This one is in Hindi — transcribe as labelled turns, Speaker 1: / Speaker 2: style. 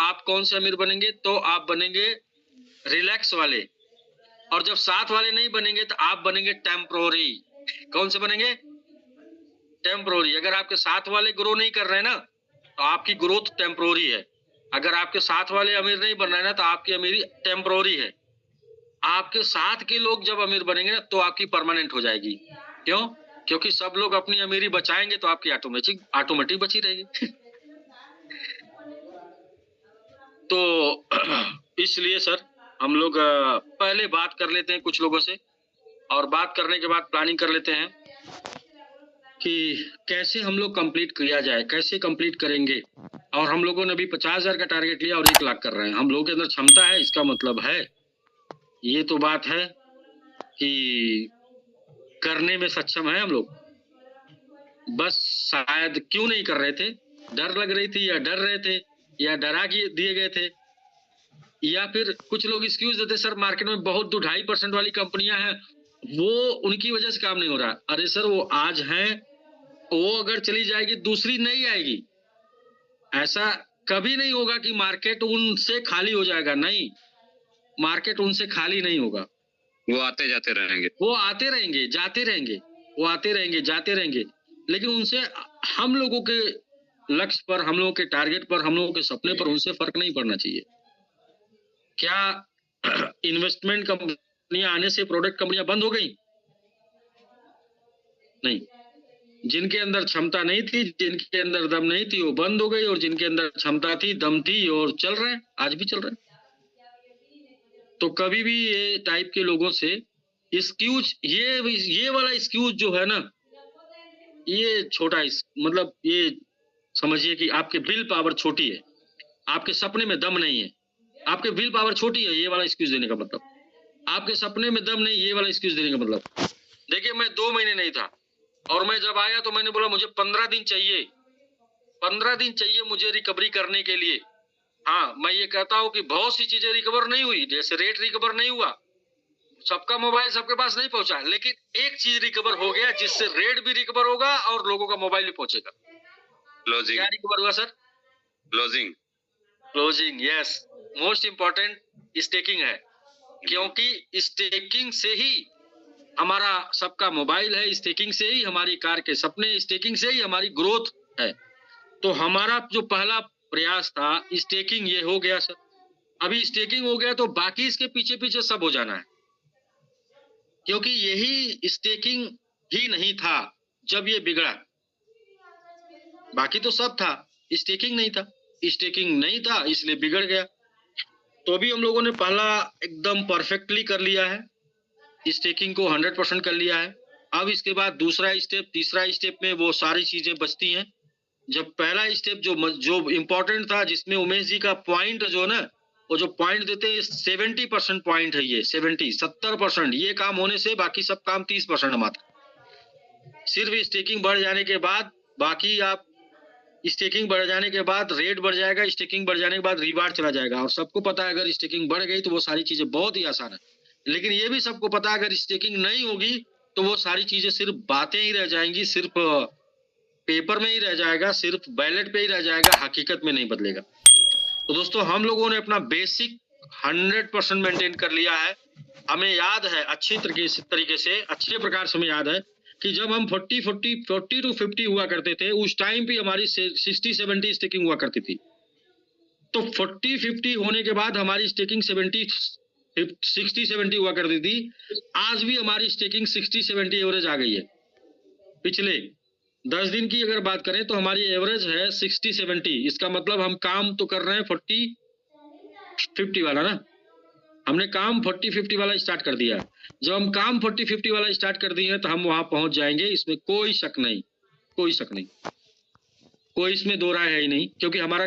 Speaker 1: आप कौन से अमीर बनेंगे? तो आप बनेंगे रिलैक्स वाले। और जब साथ वाले नहीं बनेंगे तो आप बनेंगे टेम्पोररी। कौन से बनेंगे? टेम्पोररी। अगर आपके साथ वाले ग्रो नहीं कर रहे हैं ना, तो आपकी ग्रोथ टेम्पोररी है। अगर आपके साथ वाले अमीर नहीं बन रहे हैं ना, तो आपकी अमीरी टेम्पोररी है। आपके साथ के लोग जब अमीर बनेंगे ना, तो आपकी परमानेंट हो जाएगी। क्यों? क्योंकि सब लोग अपनी अमीरी बचाएंगे तो आपकी ऑटोमेटिक बची रहेगी। तो इसलिए सर हम लोग पहले बात कर लेते हैं कुछ लोगों से, और बात करने के बाद प्लानिंग कर लेते हैं कि कैसे हम लोग कंप्लीट किया जाए, कैसे कंप्लीट करेंगे। और हम लोगों ने अभी 50,000 का टारगेट लिया और 1 लाख कर रहे हैं। हम लोगों के अंदर क्षमता है, इसका मतलब है, ये तो बात है कि करने में सक्षम है हम लोग। बस शायद क्यों नहीं कर रहे थे, डर लग रही थी, या डर रहे थे, या डरा दिए गए थे, या फिर कुछ लोग एक्सक्यूज देते, सर मार्केट में बहुत 2-2.5% वाली कंपनियां हैं, वो उनकी वजह से काम नहीं हो रहा। अरे सर वो आज हैं, वो अगर चली जाएगी दूसरी नहीं आएगी। ऐसा कभी नहीं होगा कि मार्केट उनसे खाली हो जाएगा, नहीं, मार्केट उनसे खाली नहीं होगा।
Speaker 2: वो आते जाते रहेंगे,
Speaker 1: वो आते रहेंगे, जाते रहेंगे, वो आते रहेंगे, जाते रहेंगे, लेकिन उनसे हम लोगों के लक्ष्य पर, हम लोगों के टारगेट पर, हम लोगों के सपने पर उनसे फर्क नहीं पड़ना चाहिए। क्या इन्वेस्टमेंट कंपनियां आने से प्रोडक्ट कंपनियां बंद हो गई? नहीं। जिनके अंदर क्षमता नहीं थी, जिनके अंदर दम नहीं थी, वो बंद हो गई, और जिनके अंदर क्षमता थी, दम थी, और चल रहे हैं, आज भी चल रहे हैं। तो कभी भी ये टाइप के लोगों से एक्सक्यूज, ये वाला एक्सक्यूज जो है ना, ये छोटा, मतलब ये समझिए कि आपके विल पावर छोटी है, आपके सपने में दम नहीं है। आपके विल पावर छोटी है, ये वाला एक्सक्यूज देने का मतलब। आपके सपने में दम नहीं, ये वाला एक्सक्यूज देने का मतलब। देखिए मैं 2 महीने नहीं था, और मैं जब आया तो मैंने बोला मुझे 15 दिन चाहिए, 15 दिन चाहिए मुझे रिकवरी करने के लिए। हाँ, मैं ये कहता हूँ कि बहुत सी चीजें रिकवर नहीं हुई, जैसे रेट रिकवर नहीं हुआ, सबका मोबाइल सबके पास नहीं पहुंचा, लेकिन एक चीज रिकवर हो गया, जिससे रेट भी रिकवर होगा और लोगों का मोबाइल भी पहुंचेगा।
Speaker 2: क्लोजिंग।
Speaker 1: क्या रिकवर हुआ sir?
Speaker 2: Closing.
Speaker 1: Closing, yes. Most important staking है, क्योंकि स्टेकिंग से ही हमारा सबका मोबाइल है, स्टेकिंग से ही हमारी कार के सपने, स्टेकिंग से ही हमारी ग्रोथ है। तो हमारा जो पहला प्रयास था स्टेकिंग, ये हो गया सर। अभी स्टेकिंग हो गया तो बाकी इसके पीछे पीछे सब हो जाना है, क्योंकि यही स्टेकिंग ही नहीं था जब ये बिगड़ा। बाकी तो सब था, स्टेकिंग नहीं था। स्टेकिंग नहीं था इसलिए बिगड़ गया। तो अभी हम लोगों ने पहला एकदम परफेक्टली कर लिया है, स्टेकिंग को 100% कर लिया है। अब इसके बाद दूसरा स्टेप, तीसरा स्टेप में वो सारी चीजें बचती हैं। जब पहला स्टेप जो इम्पोर्टेंट था, जिसमें उमेश जी का पॉइंट जो ना, वो जो पॉइंट देते हैं 70% पॉइंट है, ये 70% ये काम होने से बाकी सब काम 30% मात्र। सिर्फ स्टेकिंग बढ़ जाने के बाद, बाकी आप स्टेकिंग बढ़ जाने के बाद रेट बढ़ जाएगा, स्टेकिंग बढ़ जाने के बाद रिवार्ड चला जाएगा। और सबको पता है अगर स्टेकिंग बढ़ गई तो वो सारी चीजें बहुत ही आसान है। लेकिन ये भी सबको पता है अगर स्टेकिंग नहीं होगी तो वो सारी चीजें सिर्फ बातें ही रह जाएंगी, सिर्फ पेपर में ही रह जाएगा, सिर्फ बैलेट पे ही रह जाएगा, हकीकत में नहीं बदलेगा। तो दोस्तों हम लोगों ने अपना बेसिक 100% मेंटेन कर लिया है। हमें याद है अच्छे तरीके से, अच्छे प्रकार से हमें याद है कि जब हम 40 to 50 हुआ करते थे, उस टाइम पे हमारी 60-70 स्टेकिंग हुआ करती थी। तो 40-50 होने के बाद हमारी स्टेकिंग 60-70 हुआ करती थी। आज भी हमारी स्टेकिंग 60-70 एवरेज आ गई है। पिछले 10 दिन की अगर बात करें तो हमारी एवरेज है 60-70। इसका मतलब हम काम तो कर रहे हैं 40-50 वाला ना, हमने काम 40-50 वाला स्टार्ट कर दिया। जब हम काम 40-50 वाला स्टार्ट कर दिए तो हम वहां पहुंच जाएंगे, इसमें कोई शक नहीं, कोई शक नहीं, कोई इसमें दो राय है ही नहीं, क्योंकि हमारा